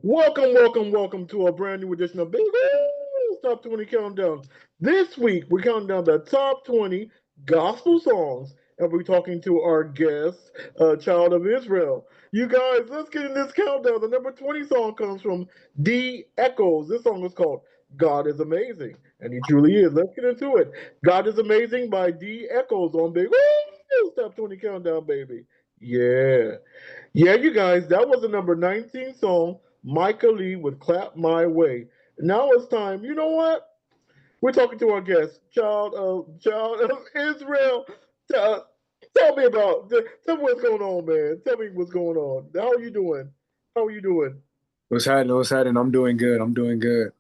Welcome to a brand new edition of Big Wheels Top 20 Countdown. This week, we're counting down the top 20 gospel songs, and we're talking to our guest, Child of Israel. You guys, let's get in this countdown. The number 20 song comes from D Echoes. This song is called God is Amazing, and he truly is. Let's get into it. God is Amazing by D Echoes on Big Wheels Top 20 Countdown, baby. Yeah. Yeah, you guys, that was the number 19 song, Micah Lee with Clap My Way. Now it's time. You know what? We're talking to our guest, child of Israel. Tell, tell me about, tell me what's going on, man. Tell me what's going on. How are you doing? How are you doing? What's happening? What's happening? I'm doing good. I'm doing good.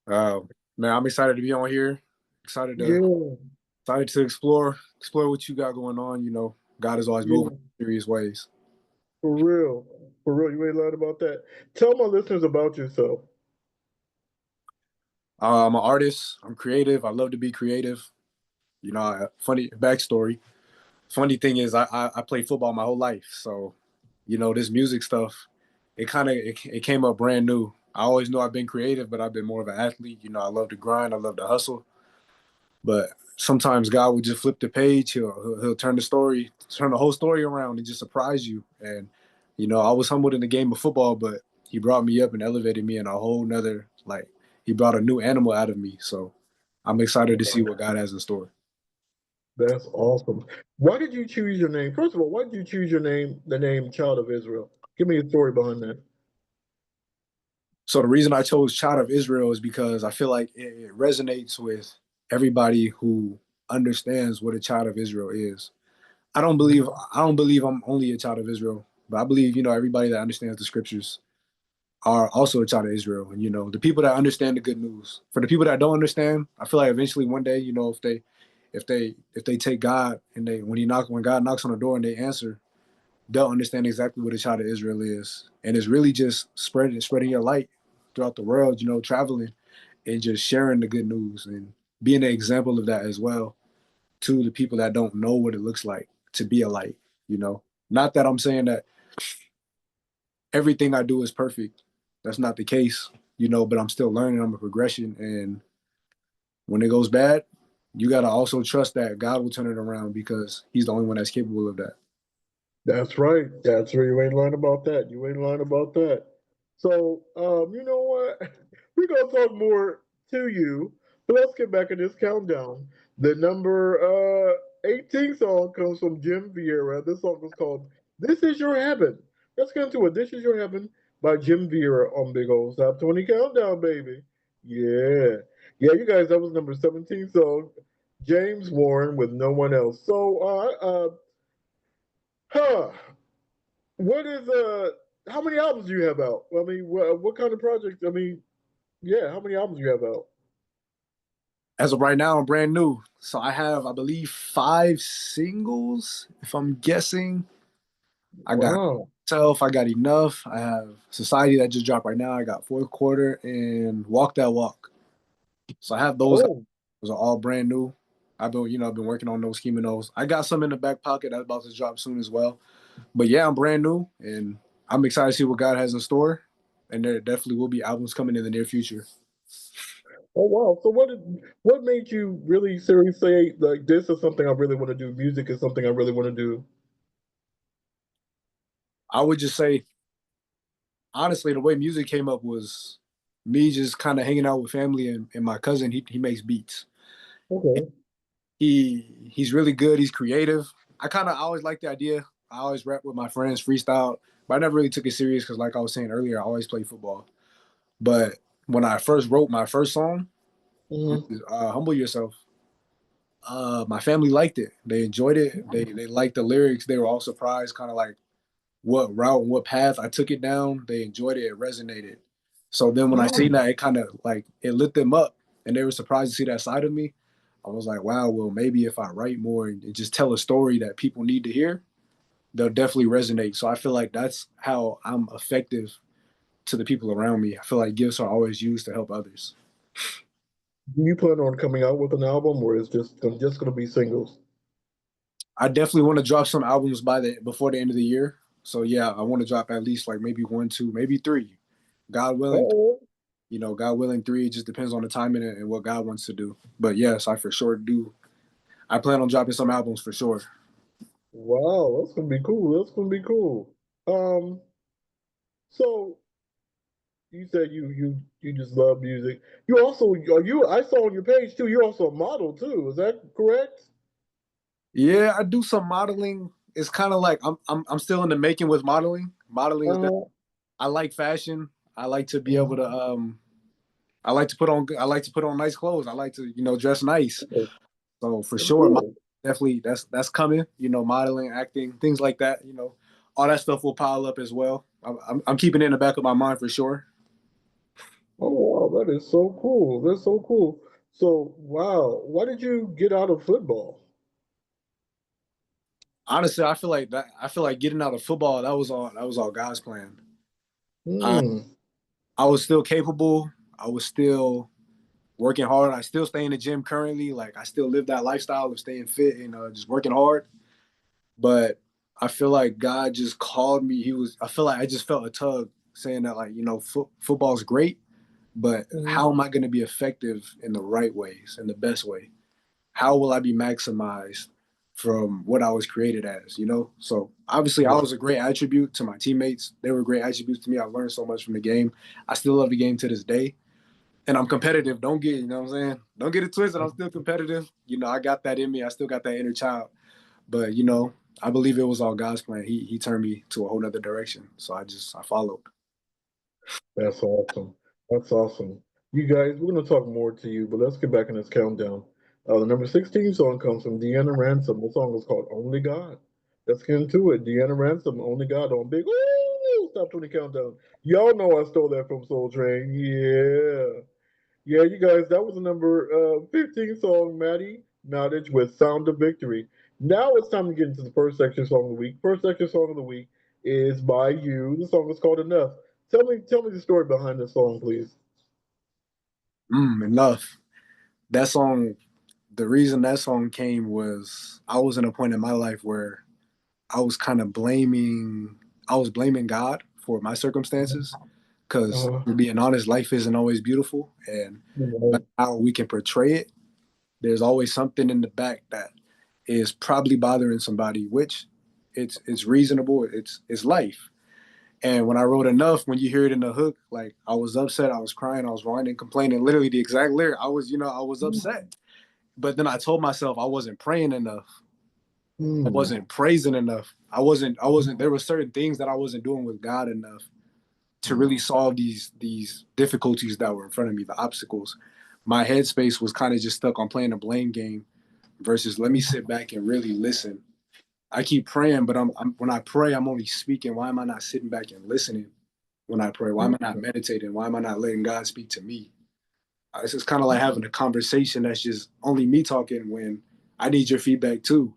Uh, Man, I'm excited to be on here. Excited to Yeah, excited to explore what you got going on. God is always moving yeah, in serious ways. for real. For real. You ain't lying about that. Tell my listeners about yourself. I'm an artist. I'm creative. I love to be creative. Funny backstory. Funny thing is, I played football my whole life. So, this music stuff, it came up brand new. I always knew I've been creative, but I've been more of an athlete. I love to grind. I love to hustle. But sometimes God will just flip the page. He'll turn the whole story around and just surprise you. And I was humbled in the game of football, but He brought me up and elevated me in a whole nother He brought a new animal out of me. So I'm excited to see what God has in store. That's awesome. Why did you choose your name? First of all, why did you choose your name, the name Child of Israel? Give me a story behind that. So the reason I chose Child of Israel is because I feel like it resonates with everybody who understands what a child of Israel is. I don't believe I'm only a child of Israel, but I believe everybody that understands the scriptures are also a child of Israel. And the people that understand the good news. For the people that don't understand, I feel like eventually one day, if they take God and when God knocks on the door and they answer, they'll understand exactly what a child of Israel is. And it's really just spreading your light throughout the world, traveling and just sharing the good news and being an example of that as well to the people that don't know what it looks like to be a light. Not that I'm saying that everything I do is perfect. That's not the case, but I'm still learning. I'm a progression. And when it goes bad, you got to also trust that God will turn it around because He's the only one that's capable of that. That's right. That's where you ain't lying about that. You ain't lying about that. So, you know what? We're gonna talk more to you, but let's get back in this countdown. The number 18 song comes from Jim Vieira. This song is called "This Is Your Heaven." Let's get into it. "This Is Your Heaven" by Jim Vieira on Big Old Top 20 Countdown, baby. Yeah, yeah, you guys. That was number 17 song. James Warren with "No One Else." So, huh. What is how many albums do you have out? I mean, what kind of projects? I mean, yeah, how many albums do you have out? As of right now, I'm brand new. So I have, I believe, 5 singles, if I'm guessing. I got Wow. Self, I got Enough. I have Society that just dropped right now. I got Fourth Quarter and Walk That Walk. So I have those. Oh, Those are all brand new. I've been working on those, scheming those. I got some in the back pocket that's about to drop soon as well. But yeah, I'm brand new and I'm excited to see what God has in store. And there definitely will be albums coming in the near future. oh wow. So what made you really seriously say like this is something I really want to do? Music is something I really want to do. I would just say, honestly, the way music came up was me just kind of hanging out with family and my cousin. He makes beats. Okay. He's really good. He's creative. I always liked the idea. I always rap with my friends, freestyle, but I never really took it serious because, like I was saying earlier, I always played football. But when I first wrote my first song, which Hmm. is "Humble Yourself," my family liked it. They enjoyed it. They liked the lyrics. They were all surprised, kind of like what route and what path I took it down. They enjoyed it. It resonated. So then when I seen Oh, that, it kind of like it lit them up, and they were surprised to see that side of me. I was like, wow, well, maybe if I write more and just tell a story that people need to hear, they'll definitely resonate. So I feel like that's how I'm effective to the people around me. I feel like gifts are always used to help others. do you plan on coming out with an album, or is just gonna be singles? I definitely want to drop some albums before the end of the year. So yeah, I want to drop at least like maybe one, two, maybe three. God willing, Oh, God willing, three. It just depends on the timing and what God wants to do. But yes, I for sure do. I plan on dropping some albums for sure. wow, that's gonna be cool. That's gonna be cool. Um, so you said you just love music. You also are you? I saw on your page too. You're also a model too. Is that correct? Yeah, I do some modeling. It's kind of like I'm still in the making with modeling. Modeling is that Uh, I like fashion. I like to be able mhm. to I like to put on nice clothes. I like to, dress nice. So for sure, Cool. definitely that's coming. Modeling, acting, things like that. All that stuff will pile up as well. I'm keeping it in the back of my mind for sure. Oh wow, that is so cool. That's so cool. So wow, why did you get out of football? Honestly, I feel like getting out of football, that was all God's plan. I Hmm. I was still capable. I was still working hard. I still stay in the gym currently. Like I still live that lifestyle of staying fit and just working hard. But I feel like God just called me. I feel like I just felt a tug saying that, like, football is great, but Mhm. how am I going to be effective in the right ways, in the best way? How will I be maximized from what I was created as? So obviously, I Yeah. was a great attribute to my teammates. They were great attributes to me. I learned so much from the game. I still love the game to this day. And I'm competitive. Don't get, you know what I'm saying? Don't get it twisted. I'm still competitive. I got that in me. I still got that inner child. But I believe it was all God's plan. He turned me to a whole nother direction. So I followed. That's awesome. That's awesome. You guys, we're gonna talk more to you, but let's get back in this countdown. The number 16 song comes from Deanna Ransom. The song is called Only God. Let's get into it. Deanna Ransom, Only God on Big Woo! Stop 20 Countdown. Y'all know I stole that from Soul Train. Yeah. Yeah, you guys, that was the number 15 song, Maddie Nottage with Sound of Victory. Now it's time to get into the first section song of the week. First section song of the week is by you. The song is called Enough. Tell me the story behind this song, please. Enough. That song, the reason that song came was I was in a point in my life where I was kind of blaming God for my circumstances. Because Uh, to being honest, life isn't always beautiful. And no right. matter how we can portray it, there's always something in the back that is probably bothering somebody, which it's reasonable. It's life. And when I wrote Enough, when you hear it in the hook, like I was upset, I was crying, I was whining, complaining, literally the exact lyric. I was upset. But then I told myself I wasn't praying enough. I Hmm. wasn't praising enough. I wasn't there were certain things that I wasn't doing with God enough to really solve these difficulties that were in front of me, the obstacles. My headspace was kind of just stuck on playing a blame game versus let me sit back and really listen. I keep praying, but when I pray, I'm only speaking. Why am I not sitting back and listening when I pray? Why am I not meditating? Why am I not letting God speak to me? It's just kind of like having a conversation that's just only me talking when I need your feedback too.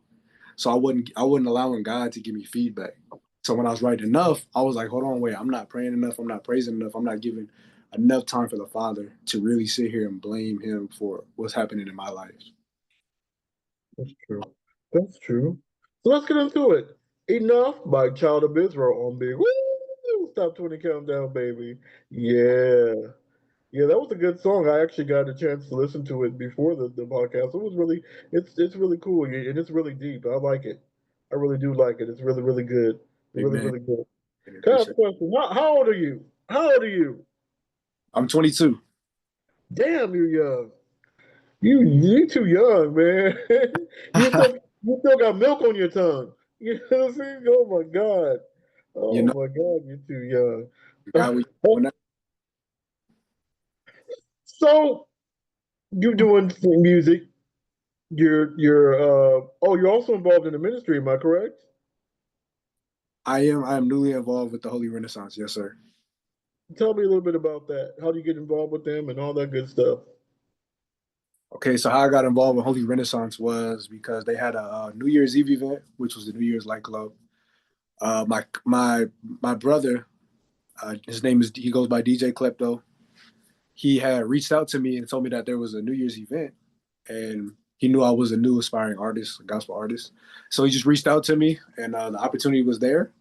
So I wasn't allowing God to give me feedback. So when I was writing Enough, I was like, hold on, wait, I'm not praying enough, I'm not praising enough, I'm not giving enough time for the Father to really sit here and blame him for what's happening in my life. That's true. That's true. So let's get into it. Enough by Child of Israel on Big Woo! Stop 20 Countdown, baby. Yeah. Yeah, that was a good song. I actually got a chance to listen to it before the podcast. It was really it's really cool and it's really deep. I like it. I really do like it. It's really, really good. Really, Amen. really good. I Can I ask appreciate a it. question? How old are you? How old are you? I'm 22. Damn, you're young. You too young, man. you still you still got milk on your tongue. You know what I'm saying? Oh my God. you Oh know, my God, you're too God, we young. when I, So you doing music. You're also involved in the ministry, am I correct? I am newly involved with the Holy Renaissance. Yes, sir. Tell me a little bit about that. How do you get involved with them and all that good stuff? Okay, so how I got involved with Holy Renaissance was because they had a New Year's Eve event, which was the New Year's Light Club. My brother, his name is he goes by DJ Klepto. He had reached out to me and told me that there was a New Year's event, and he knew I was a new aspiring artist, a gospel artist. So he just reached out to me, and the opportunity was there.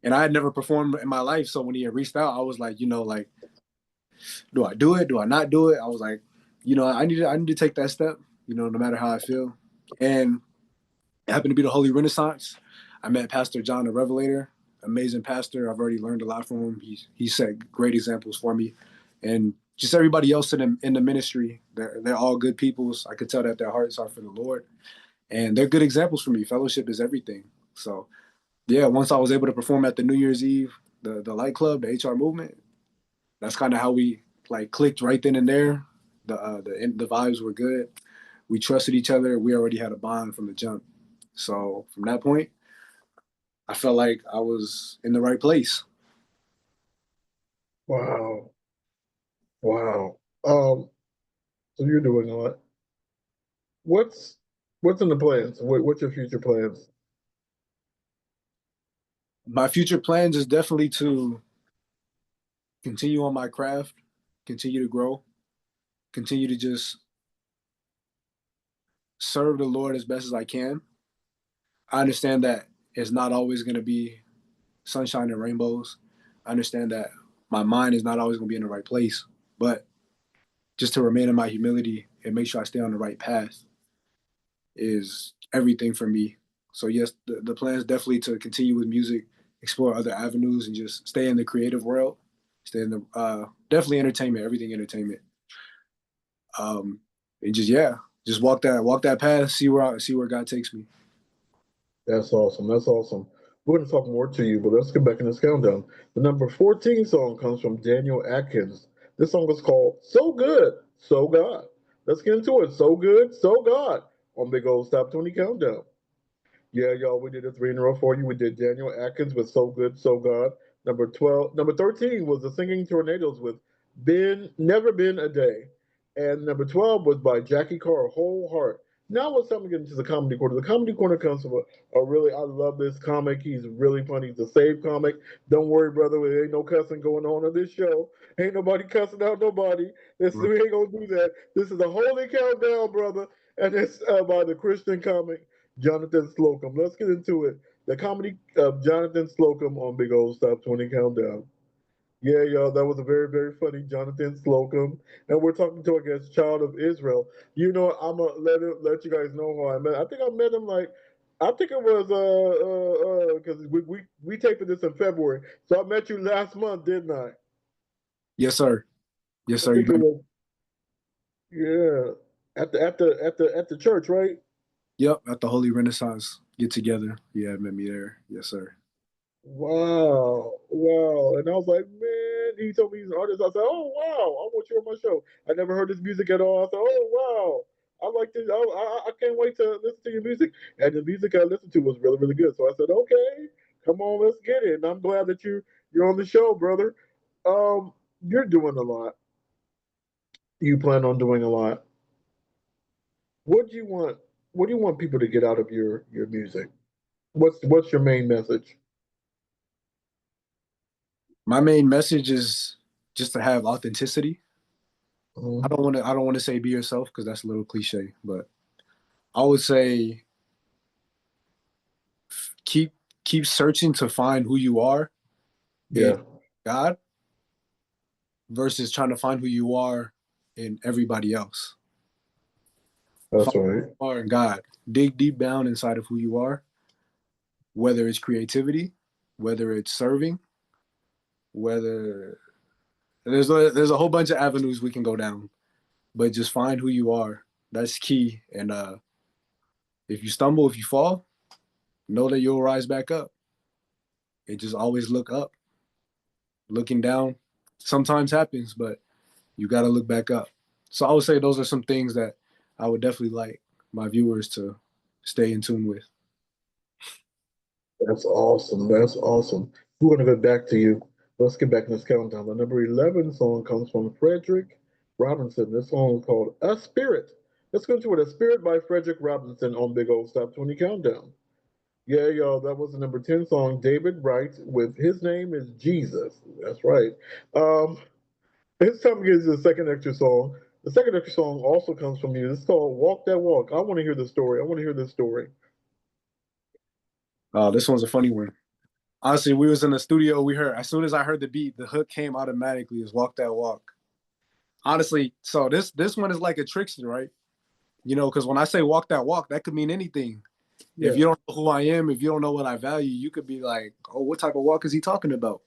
And I had never performed in my life. So when he had reached out, I was like, like, do I do it? Do I not do it? I was like, I need to take that step, no matter how I feel. And it happened to be the Holy Renaissance. I met Pastor John the Revelator, amazing pastor. I've already learned a lot from him. He set great examples for me, and just everybody else in the ministry. They're all good peoples. I could tell that their hearts are for the Lord, and they're good examples for me. Fellowship is everything. So yeah, once I was able to perform at the New Year's Eve, the Light Club, the HR movement, that's kind of how we like clicked right then and there. The vibes were good. We trusted each other. We already had a bond from the jump. So from that point, I felt like I was in the right place. Wow. Wow. So you're doing a lot. What's what's in the plans? What's your future plans? My future plans is definitely to continue on my craft, continue to grow, continue to just serve the Lord as best as I can. I understand that it's not always going to be sunshine and rainbows. I understand that my mind is not always going to be in the right place, but just to remain in my humility and make sure I stay on the right path is everything for me. So yes, the plan is definitely to continue with music, explore other avenues, and just stay in the creative world. Stay in the definitely entertainment, everything entertainment. Um, and just yeah, just walk that path, see where God takes me. That's awesome. That's awesome. We're going to talk more to you, but let's get back in this countdown. The number 14 song comes from Daniel Atkins. This song is called So Good, So God. Let's get into it. So Good, So God on Big Old Stop 20 Countdown. Yeah, y'all, we did a three in a row for you. We did Daniel Atkins with So Good, So God. Number 12, number 13 was the Singing Tornadoes with Never Been a Day. And number 12 was by Jackie Carr, Whole Heart. Now it's time to get into the comedy corner. The comedy corner comes from a really, I love this comic. He's really funny. He's a save comic. Don't worry, brother, there ain't no cussing going on this show. Ain't nobody cussing out nobody. We ain't gonna do that. This is a holy countdown, brother. And it's by the Christian comic Jonathan Slocum. Let's get into it. The comedy of Jonathan Slocum on Big Old Stop 20 Countdown. Yeah, y'all, that was a very, very funny Jonathan Slocum. And we're talking to, I guess, Child of Israel. You know, I'm going to let you guys know how I met. I think I met him like, I think it was, because we taped this in February. So I met you last month, didn't I? Yes, sir. Yes, I sir. You think it met me. was, yeah, at the church, right? Yep, at the Holy Renaissance get together. Yeah, met me there. Yes, sir. Wow, wow. And I was like, man, he told me he's an artist. I said, oh, wow, I want you on my show. I never heard his music at all. I said, oh, wow. I like this. I can't wait to listen to your music. And the music I listened to was really, really good. So I said, okay, come on, let's get it. And I'm glad that you're on the show, brother. You're doing a lot. You plan on doing a lot. What do you want? What do you want people to get out of your music? What's your main message? My main message is just to have authenticity. I Mhm. don't want to. I don't want to say be yourself because that's a little cliche, but I would say keep keep searching to find who you are in Yeah, God versus trying to find who you are in everybody else. that's Find right. who you are in God. Dig deep down inside of who you are, whether it's creativity, whether it's serving, whether there's a whole bunch of avenues we can go down, but just find who you are. That's key. And if you stumble, if you fall, know that you'll rise back up. And just always look up. Looking down sometimes happens, but you got to look back up. So I would say those are some things that I would definitely like my viewers to stay in tune with. That's awesome. That's awesome. We're going to go back to you. Let's get back in this countdown. The number 11 song comes from Frederick Robinson. This song is called A Spirit. Let's go into it. A Spirit by Frederick Robinson on Big Old Stop 20 Countdown. Yeah, y'all, that was the number 10 song. David writes with His Name is Jesus. That's right. Um, it's time to get to the second extra song. The second extra song also comes from you. It's called Walk That Walk. I want to hear the story. I want to hear this story. This one's a funny one. Honestly, we was in the studio. We heard as soon as I heard the beat, the hook came automatically. Is "Walk That Walk." Honestly, so this one is like a trickster, right? You know, because when I say "walk that walk," that could mean anything. If Yeah. you don't know who I am, if you don't know what I value, you could be like, "Oh, what type of walk is he talking about?"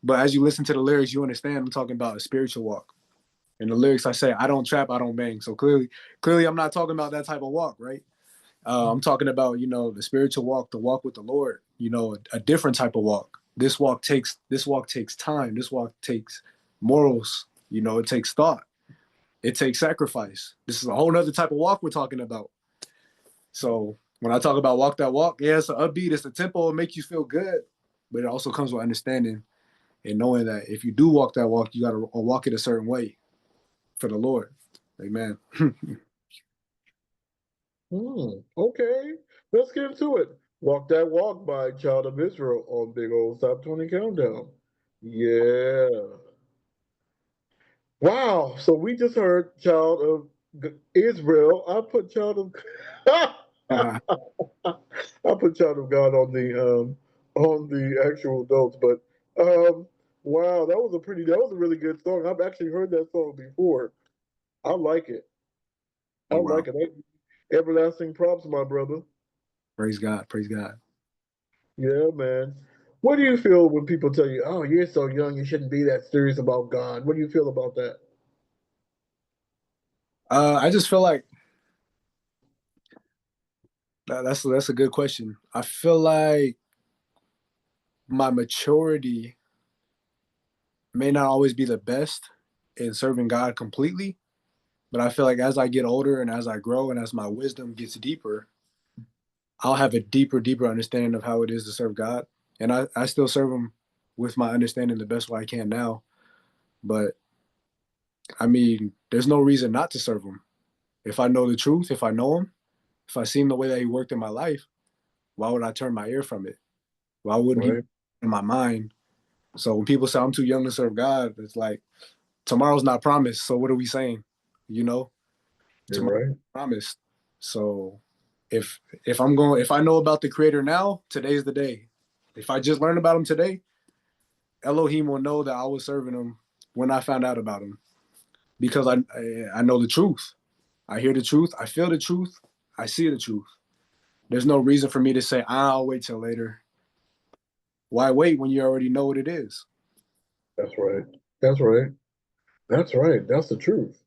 But as you listen to the lyrics, you understand I'm talking about a spiritual walk. In the lyrics, I say, "I don't trap, I don't bang." So clearly, I'm not talking about that type of walk, right? I'm talking about the spiritual walk, the walk with the Lord. A different type of walk. This walk takes time. This walk takes morals. It takes thought. It takes sacrifice. This is a whole other type of walk we're talking about. So when I talk about walk that walk, yeah, it's an upbeat, it's a tempo, it makes you feel good, but it also comes with understanding and knowing that if you do walk that walk, you got to walk it a certain way for the Lord. Amen. Okay, let's get into it. Walk That Walk by Child of Israel on Big Old Top 20 Countdown. Yeah. Wow. So we just heard Child of Israel. I put Child of I put Child of God on the actual adults, but wow, that was a really good song. I've actually heard that song before. I like it. I Oh wow. like it. Everlasting props, my brother. Praise God. Praise God. Yeah, man. What do you feel when people tell you, "Oh, you're so young, you shouldn't be that serious about God"? What do you feel about that? I just feel like that's a good question. I feel like my maturity may not always be the best in serving God completely, but I feel like as I get older and as I grow and as my wisdom gets deeper, I'll have a deeper understanding of how it is to serve God. And I still serve him with my understanding the best way I can now. But I mean, there's no reason not to serve him. If I know the truth, if I know him, if I see him the way that he worked in my life, why would I turn my ear from it? Why wouldn't he be Right. in my mind? So when people say I'm too young to serve God, it's like tomorrow's not promised. So what are we saying? You know, You're tomorrow's right. not promised. So if I know about the creator now, today's the day. If I just learned about him today, Elohim will know that I was serving him when I found out about him because I know the truth. I hear the truth. I feel the truth. I see the truth. There's no reason for me to say I'll wait till later. Why wait when you already know what it is? That's right. That's right. That's right. That's the truth.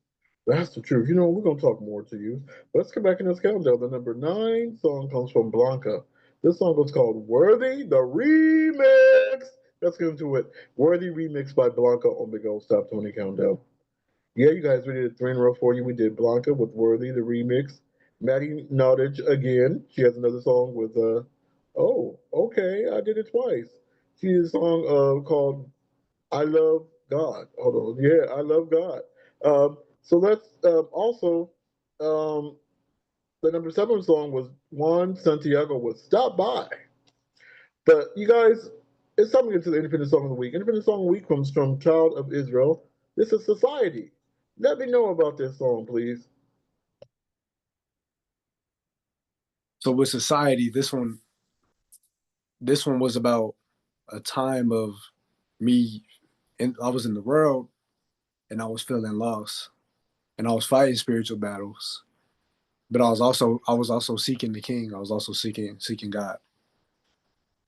That's the truth. We're gonna talk more to you. Let's get back in this countdown. The number 9 song comes from Blanca. This song was called "Worthy," the remix. Let's get into it. "Worthy" remix by Blanca on the Go Stop 20 Countdown. Yeah, you guys, we did 3 in a row for you. We did Blanca with "Worthy," the remix. Maddie Nottage again. She has another song with oh, okay, I did it twice. She has a song called "I Love God." Hold on. Yeah, "I Love God." So let's also um the number 7 song was Juan Santiago with "Stop By." But you guys, it's time to get to the Independent Song of the Week. Independent Song of the Week comes from Child of Israel. This is "Society." Let me know about this song, please. So with society, this one was about a time of me and I was in the world and I was feeling lost and I was fighting spiritual battles. But I was also seeking the king. I was also seeking God.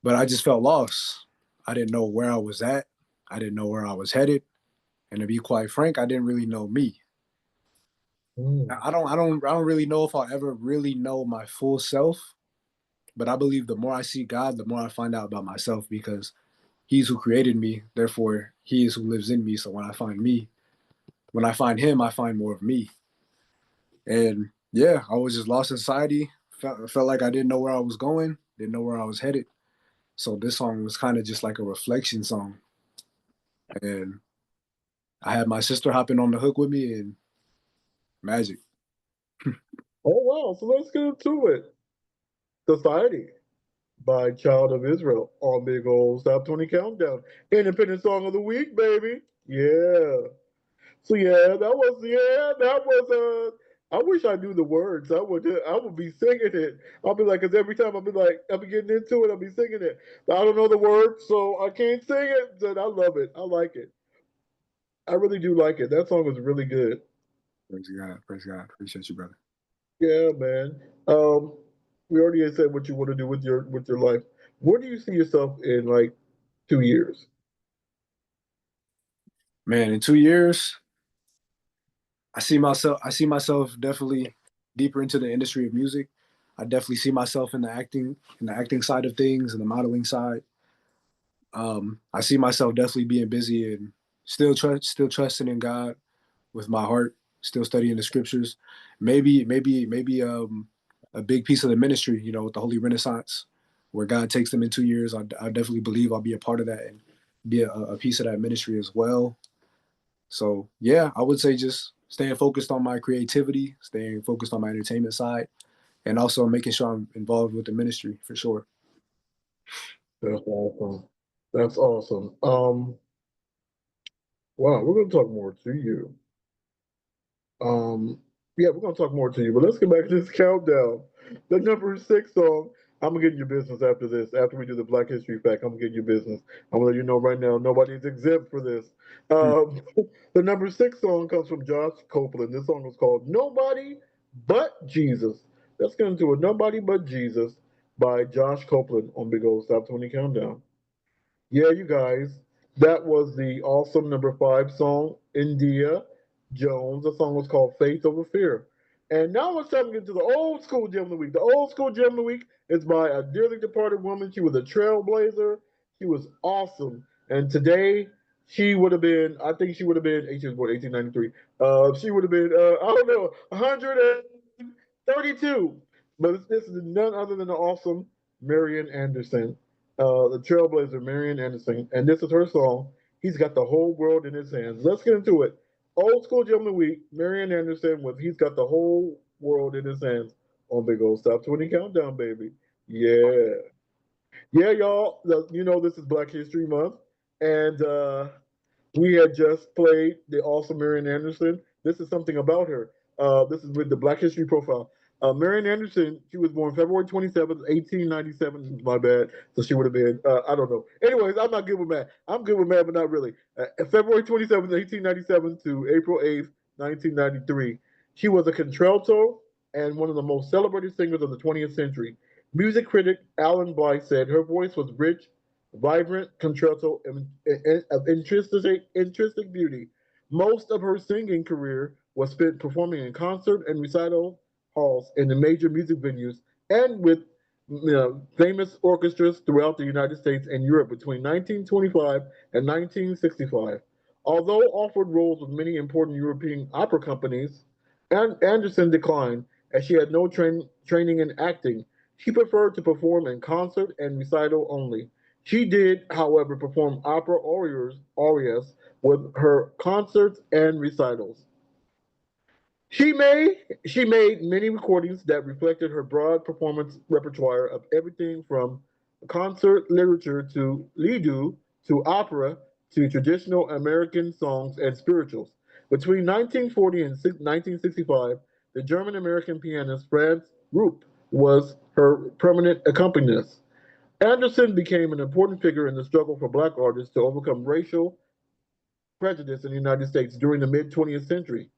But I just felt lost. I didn't know where I was at. I didn't know where I was headed. And to be quite frank, I didn't really know me. Mm, I don't really know if I'll ever really know my full self. But I believe the more I see God, the more I find out about myself because He's who created me. Therefore, He is who lives in me. So when I find Him, I find more of me. And yeah, I was just lost in society. Felt like I didn't know where I was going, didn't know where I was headed. So this song was kind of just like a reflection song. And I had my sister hopping on the hook with me and magic. oh wow, so let's get into it. "Society" by Child of Israel on Big Old Stop 20 Countdown. Independent Song of the Week, baby. Yeah. So yeah, that was I wish I knew the words. I would be singing it. I'll be like, cause every time I'll be like, I'll be getting into it, I'll be singing it. But I don't know the words, so I can't sing it. But I love it. I like it. I really do like it. That song was really good. Praise God. Praise God. Appreciate you, brother. Yeah, man. Um, we already had said what you want to do with your life. Where do you see yourself in like 2 years? Man, in 2 years, I see myself definitely deeper into the industry of music. I definitely see myself in the acting side of things, and the modeling side. I see myself definitely being busy and still trusting in God with my heart, still studying the scriptures. Maybe a big piece of the ministry, with the Holy Renaissance, where God takes them in 2 years. I definitely believe I'll be a part of that and be a piece of that ministry as well. So yeah, I would say just staying focused on my creativity, staying focused on my entertainment side, and also making sure I'm involved with the ministry for sure. That's awesome. That's awesome. Wow, we're gonna talk more to you. Um, yeah, we're gonna talk more to you, but let's get back to this countdown. The number six song. I'm gonna get in your business after this. After we do the Black History Fact, I'm gonna get in your business. I'm gonna let you know right now, nobody's exempt for this. Hmm. The number six song comes from Josh Copeland. This song was called "Nobody But Jesus." Let's get into it. "Nobody But Jesus" by Josh Copeland on Big Old Stop 20 Countdown. Yeah, you guys, that was the awesome number five song, India Jones. The song was called Faith Over Fear. And now it's time to get to the old school gem of the week. The old school gem of the week is by a dearly departed woman. She was a trailblazer. She was awesome. And today, she would have been, I think she would have been, she was born 1893. She would have been, I don't know, 132. But this is none other than the awesome Marian Anderson, the trailblazer Marian Anderson, and this is her song. He's got the whole world in his hands. Let's get into it. Old school gem of the week, Marian Anderson with "He's Got the Whole World in His Hands" on Big Old Stop 20 Countdown, baby. Yeah, yeah, y'all. You know this is Black History Month, and we had just played the awesome Marian Anderson. This is something about her. This is with the Black History Profile. Marian Anderson, she was born February 27th, 1897. My bad. So she would have been, I don't know. Anyways, I'm not good with math. I'm good with math, but not really. February 27th, 1897 to April 8th, 1993. She was a contralto and one of the most celebrated singers of the 20th century. Music critic Alan Blythe said her voice was rich, vibrant contralto of intrinsic beauty. Most of her singing career was spent performing in concert and recital halls in the major music venues and with famous orchestras throughout the United States and Europe between 1925 and 1965. Although offered roles with many important European opera companies, Anderson declined as she had no training in acting. She preferred to perform in concert and recital only. She did, however, perform opera arias with her concerts and recitals. She made many recordings that reflected her broad performance repertoire of everything from concert literature to lidu to opera to traditional American songs and spirituals. Between 1940 and 1965, the German American pianist Franz Rupp was her permanent accompanist. Anderson became an important figure in the struggle for black artists to overcome racial prejudice in the United States during the mid 20th century.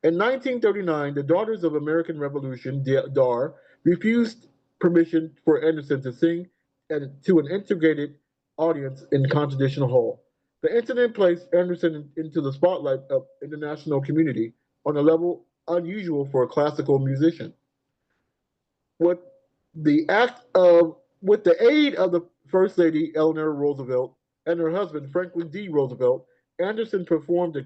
In 1939, the Daughters of American Revolution, DAR, refused permission for Anderson to sing to an integrated audience in Constitutional Hall. The incident placed Anderson into the spotlight of international community on a level unusual for a classical musician. With the act of with the aid of the First Lady Eleanor Roosevelt and her husband Franklin D. Roosevelt, Anderson performed a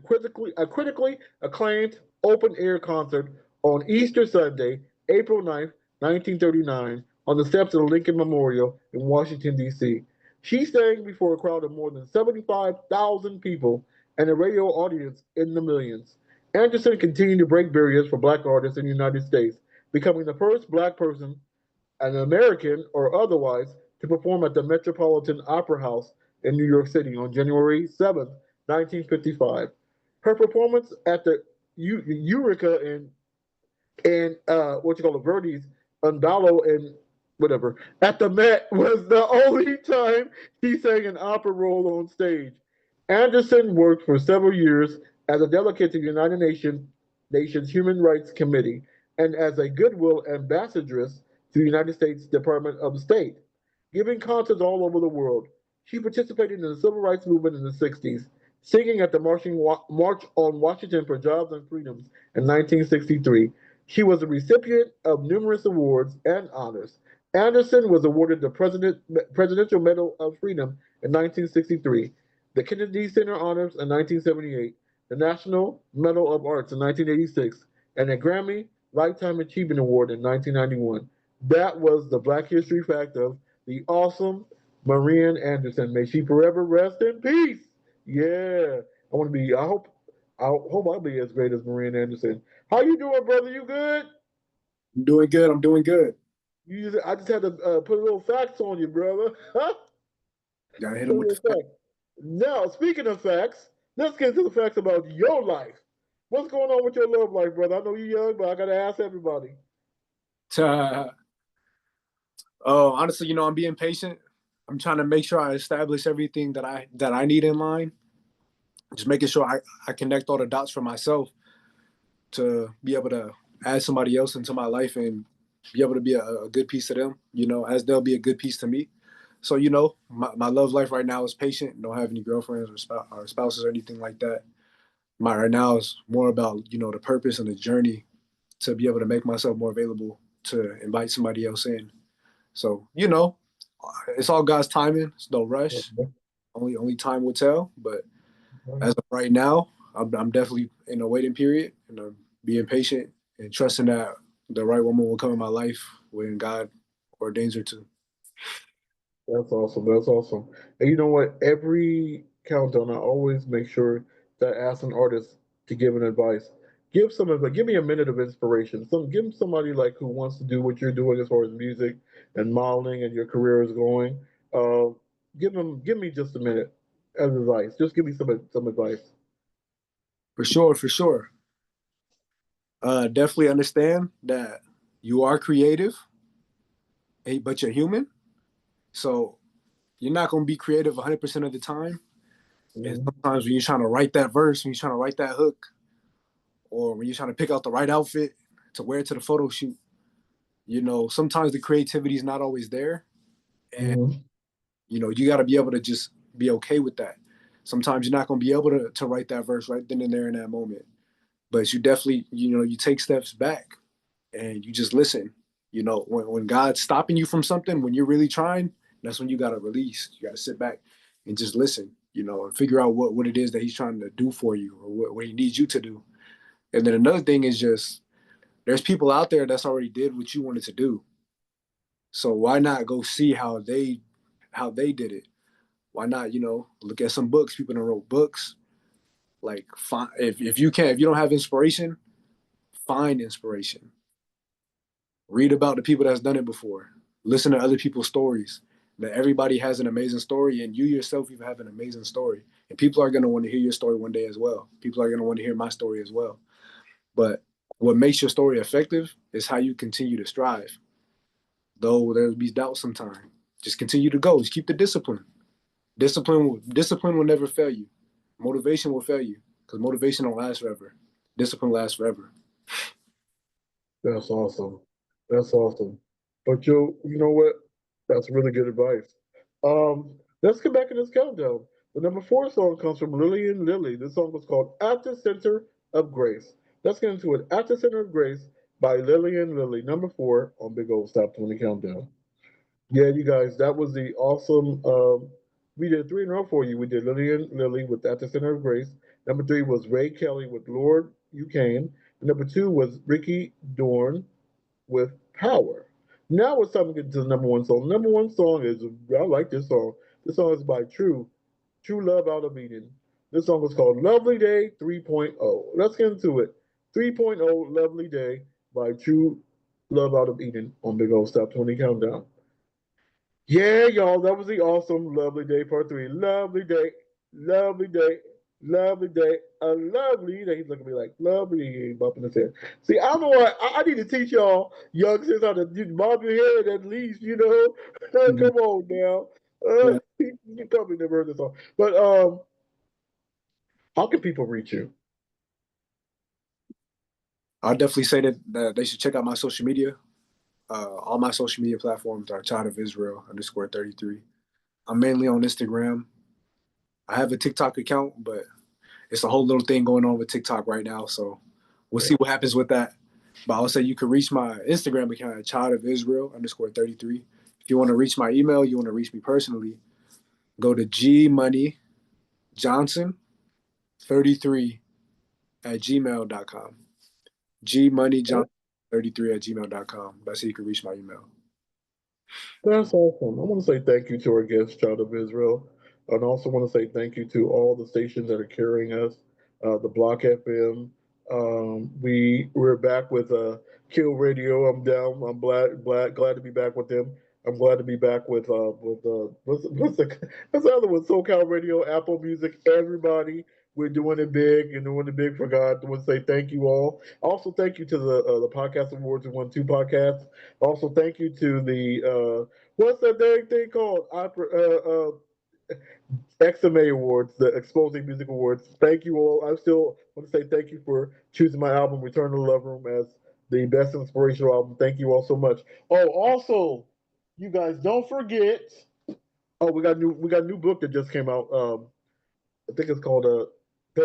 critically acclaimed open-air concert on Easter Sunday, April 9th, 1939, on the steps of the Lincoln Memorial in Washington, D.C. She sang before a crowd of more than 75,000 people and a radio audience in the millions. Anderson continued to break barriers for black artists in the United States, becoming the first black person, an American or otherwise, to perform at the Metropolitan Opera House in New York City on January 7th, 1955. Her performance at the Eureka in and what you call it, Verdi's Undalo and whatever at the Met was the only time he sang an opera role on stage. Anderson worked for several years as a delegate to the Nations Human Rights Committee and as a goodwill ambassadress to the United States Department of State, giving concerts all over the world. She participated in the civil rights movement in the 60s, singing at the March on Washington for Jobs and Freedoms in 1963. She was a recipient of numerous awards and honors. Anderson was awarded the Presidential Medal of Freedom in 1963, the Kennedy Center Honors in 1978, the National Medal of Arts in 1986, and a Grammy Lifetime Achievement Award in 1991. That was the Black History fact of the awesome Marian Anderson. May she forever rest in peace. Yeah, I want to be. I hope I'll be as great as Marian Anderson. How you doing, brother? You good? I'm doing good. I'm doing good. I just had to put a little facts on you, brother. Gotta hit Put him a with little the fact. facts. Now, speaking of facts, let's get into the facts about your life. What's going on with your love life, brother? I know you're young, but I gotta ask everybody. Oh, honestly, I'm being patient. I'm trying to make sure I establish everything that I need in line. Just making sure I connect all the dots for myself to be able to add somebody else into my life and be able to be a good piece to them, as they'll be a good piece to me. So, my love life right now is patient. Don't have any girlfriends or spouses or anything like that. My right now is more about, the purpose and the journey to be able to make myself more available to invite somebody else in. So, it's all God's timing. It's no rush. Only time will tell. But as of right now, I'm definitely in a waiting period, and I'm being patient and trusting that the right woman will come in my life when God ordains her to. That's awesome. That's awesome. And you know what? Every countdown, I always make sure that I ask an artist to give an advice. Give some advice. Give me a minute of inspiration. Give somebody like who wants to do what you're doing as far as music and modeling and your career is going. Uh, give me just a minute as advice. Just give me some advice. For sure, for sure. Definitely understand that you are creative, but you're human. So you're not going to be creative 100% of the time. And Mhm. sometimes when you're trying to write that verse, when you're trying to write that hook, or when you're trying to pick out the right outfit to wear to the photo shoot, sometimes the creativity is not always there. And, Mhm. you got to be able to just be okay with that. Sometimes you're not going to be able to write that verse right then and there in that moment. But you definitely, you take steps back and you just listen. When God's stopping you from something, when you're really trying, that's when you got to release. You got to sit back and just listen, and figure out what it is that he's trying to do for you or what he needs you to do. And then another thing is just there's people out there that's already did what you wanted to do. So why not go see how they did it? Why not, look at some books? People that wrote books. Like if you don't have inspiration, find inspiration. Read about the people that's done it before. Listen to other people's stories. That everybody has an amazing story, and you yourself even have an amazing story. And people are going to want to hear your story one day as well. People are going to want to hear my story as well. But what makes your story effective is how you continue to strive. Though there'll be doubt sometimes. Just continue to go. Just keep the discipline. Discipline will never fail you. Motivation will fail you because motivation don't last forever. Discipline lasts forever. That's awesome. That's awesome. But you know what? That's really good advice. Let's get back in this countdown. The number four song comes from Lillian Lilly. This song was called "At the Center of Grace." Let's get into it. "At the Center of Grace" by Lillian Lilly, number four on Big Old Stop 20 Countdown. Yeah, you guys, that was the awesome. We did three in a row for you. We did Lillian Lilly with "At the Center of Grace." Number three was Ray Kelly with "Lord You Came." And number two was Ricky Dorn with Power. Now it's time to get to the number one song. The number one song is, I like this song. This song is by True Love Out of Eden. This song is called Lovely Day 3.0. Let's get into it. 3.0 Lovely Day by True Love Out of Eden on Big Old Stop 20 Countdown. Yeah, y'all, that was the awesome Lovely Day Part 3. Lovely day, Lovely day. A lovely day. He's looking at me like, lovely. He ain't bumping his head. See, I know what I need to teach y'all youngsters how to bob your head at least, you know. Mhm. Come on now. Yeah, You probably never heard this song. But how can people reach you? I'll definitely say that they should check out my social media. All my social media platforms are Child of Israel underscore 33. I'm mainly on Instagram. I have a TikTok account, but it's a whole little thing going on with TikTok right now. So we'll see what happens with that. But I'll say you can reach my Instagram account at Child of Israel underscore 33. If you want to reach my email, you want to reach me personally, go to G Money Johnson 33 at gmail.com. G Money Johnson 33 at gmail.com. That's how you can reach my email. That's awesome. I want to say thank you to our guest, Child of Israel. And also want to say thank you to all the stations that are carrying us, the Block FM. We're back with Kill Radio. I'm down. I'm glad to be back with them. I'm glad to be back with what's the other one? SoCal Radio, Apple Music, everybody. We're doing it big and doing it big for God. I want to say thank you all. Also, thank you to the podcast awards. We won 2 podcasts. Also, thank you to the what's that dang thing called? XMA Awards, the Exposing Music Awards. Thank you all. I still want to say thank you for choosing my album Return to the Love Room as the best inspirational album. Thank you all so much. Oh, also, you guys don't forget. Oh, we got a new book that just came out. I think it's called the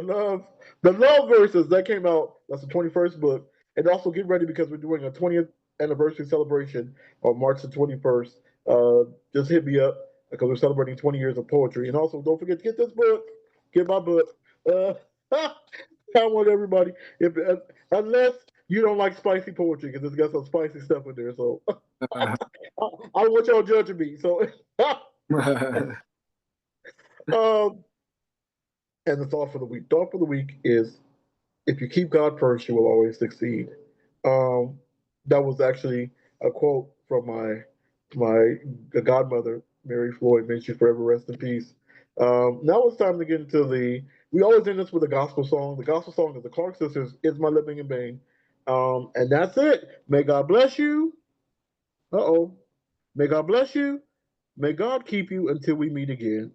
love the love verses that came out. That's the 21st book, and also get ready because we're doing a 20th anniversary celebration on March the 21st. Just hit me up because we're celebrating 20 years of poetry, and also don't forget to get this book. Get my book. Uh, I want everybody if unless you don't like spicy poetry because it's got some spicy stuff in there. So I don't want y'all judging me. So um, and the thought for the week. Thought for the week is if you keep God first, you will always succeed. Um, that was actually a quote from my godmother, Mary Floyd. May she forever rest in peace. Now it's time to get into the. We always end this with a gospel song. The gospel song is the Clark Sisters, "Is My Living in Vain," and that's it. May God bless you. Uh oh. May God bless you. May God keep you until we meet again.